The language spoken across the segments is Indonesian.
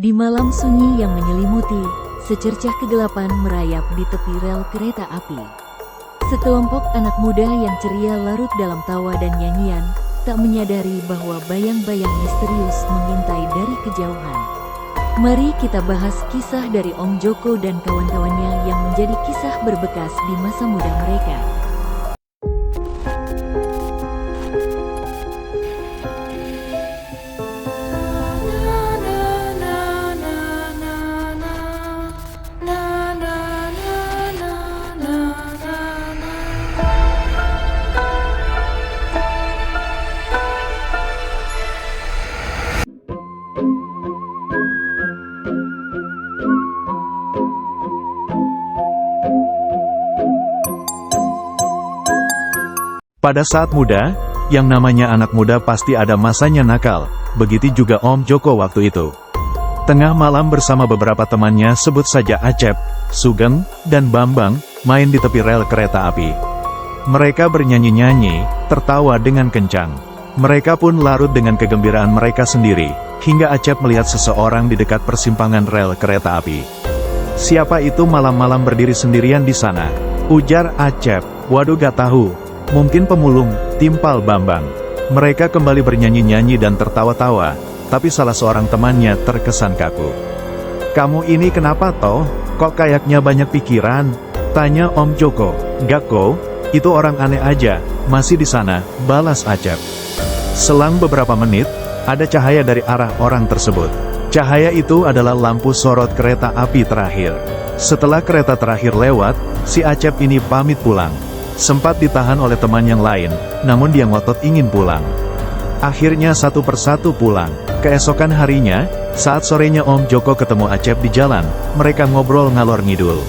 Di malam sunyi yang menyelimuti, secercah kegelapan merayap di tepi rel kereta api. Sekelompok anak muda yang ceria larut dalam tawa dan nyanyian, tak menyadari bahwa bayang-bayang misterius mengintai dari kejauhan. Mari kita bahas kisah dari Om Joko dan kawan-kawannya yang menjadi kisah berbekas di masa muda mereka. Pada saat muda, yang namanya anak muda pasti ada masanya nakal, begitu juga Om Joko waktu itu. Tengah malam bersama beberapa temannya sebut saja Acep, Sugeng, dan Bambang, main di tepi rel kereta api. Mereka bernyanyi-nyanyi, tertawa dengan kencang. Mereka pun larut dengan kegembiraan mereka sendiri, hingga Acep melihat seseorang di dekat persimpangan rel kereta api. "Siapa itu malam-malam berdiri sendirian di sana?" ujar Acep. "Waduh, gak tahu. Mungkin pemulung," timpal Bambang. Mereka kembali bernyanyi-nyanyi dan tertawa-tawa, tapi salah seorang temannya terkesan kaku. "Kamu ini kenapa toh? Kok kayaknya banyak pikiran?" tanya Om Joko. "Gak kok, itu orang aneh aja, masih di sana," balas Acep. Selang beberapa menit, ada cahaya dari arah orang tersebut. Cahaya itu adalah lampu sorot kereta api terakhir. Setelah kereta terakhir lewat, si Acep ini pamit pulang. Sempat ditahan oleh teman yang lain, namun dia ngotot ingin pulang. Akhirnya satu persatu pulang. Keesokan harinya, saat sorenya Om Joko ketemu Acep di jalan, mereka ngobrol ngalor ngidul.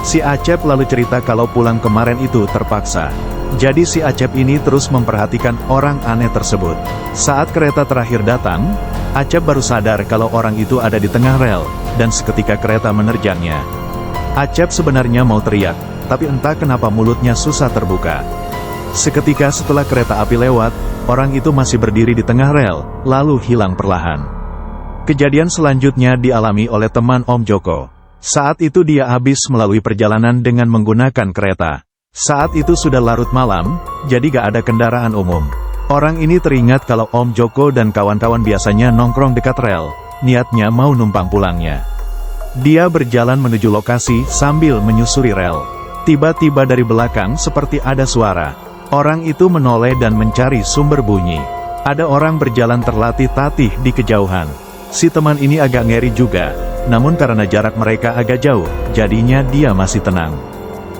Si Acep lalu cerita kalau pulang kemarin itu terpaksa. Jadi si Acep ini terus memperhatikan orang aneh tersebut. Saat kereta terakhir datang, Acep baru sadar kalau orang itu ada di tengah rel, dan seketika kereta menerjangnya. Acep sebenarnya mau teriak, tapi entah kenapa mulutnya susah terbuka. Seketika setelah kereta api lewat, orang itu masih berdiri di tengah rel, lalu hilang perlahan. Kejadian selanjutnya dialami oleh teman Om Joko. Saat itu dia habis melalui perjalanan dengan menggunakan kereta. Saat itu sudah larut malam, jadi gak ada kendaraan umum. Orang ini teringat kalau Om Joko dan kawan-kawan biasanya nongkrong dekat rel, niatnya mau numpang pulangnya. Dia berjalan menuju lokasi sambil menyusuri rel. Tiba-tiba dari belakang seperti ada suara. Orang itu menoleh dan mencari sumber bunyi. Ada orang berjalan terlatih-tatih di kejauhan. Si teman ini agak ngeri juga, namun karena jarak mereka agak jauh, jadinya dia masih tenang.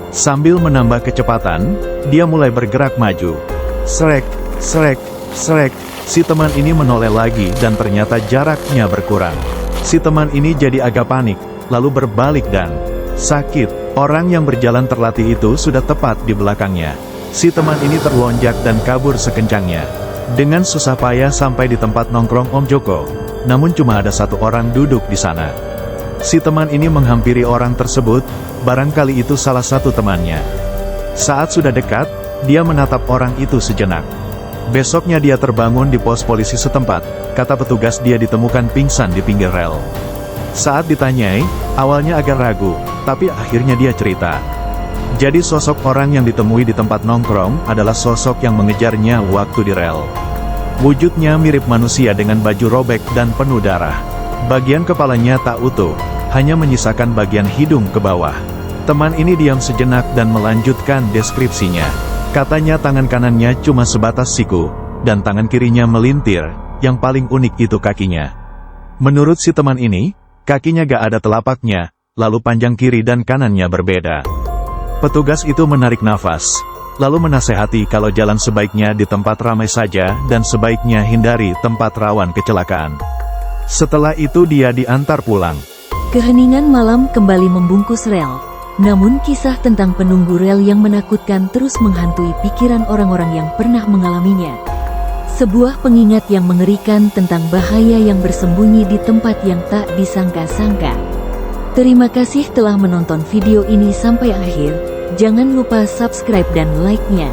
Sambil menambah kecepatan, dia mulai bergerak maju. Srek, srek, srek. Si teman ini menoleh lagi dan ternyata jaraknya berkurang. Si teman ini jadi agak panik, lalu berbalik dan sakit. Orang yang berjalan terlatih itu sudah tepat di belakangnya. Si teman ini terlonjak dan kabur sekencangnya. Dengan susah payah sampai di tempat nongkrong Om Joko. Namun cuma ada satu orang duduk di sana. Si teman ini menghampiri orang tersebut, barangkali itu salah satu temannya. Saat sudah dekat, dia menatap orang itu sejenak. Besoknya dia terbangun di pos polisi setempat. Kata petugas dia ditemukan pingsan di pinggir rel. Saat ditanyai, awalnya agak ragu, tapi akhirnya dia cerita. Jadi sosok orang yang ditemui di tempat nongkrong adalah sosok yang mengejarnya waktu di rel. Wujudnya mirip manusia dengan baju robek dan penuh darah. Bagian kepalanya tak utuh, hanya menyisakan bagian hidung ke bawah. Teman ini diam sejenak dan melanjutkan deskripsinya. Katanya tangan kanannya cuma sebatas siku, dan tangan kirinya melintir, yang paling unik itu kakinya. Menurut si teman ini, kakinya gak ada telapaknya, lalu panjang kiri dan kanannya berbeda. Petugas itu menarik nafas, lalu menasehati kalau jalan sebaiknya di tempat ramai saja dan sebaiknya hindari tempat rawan kecelakaan. Setelah itu dia diantar pulang. Keheningan malam kembali membungkus rel. Namun kisah tentang penunggu rel yang menakutkan terus menghantui pikiran orang-orang yang pernah mengalaminya. Sebuah pengingat yang mengerikan tentang bahaya yang bersembunyi di tempat yang tak disangka-sangka. Terima kasih telah menonton video ini sampai akhir. Jangan lupa subscribe dan like-nya.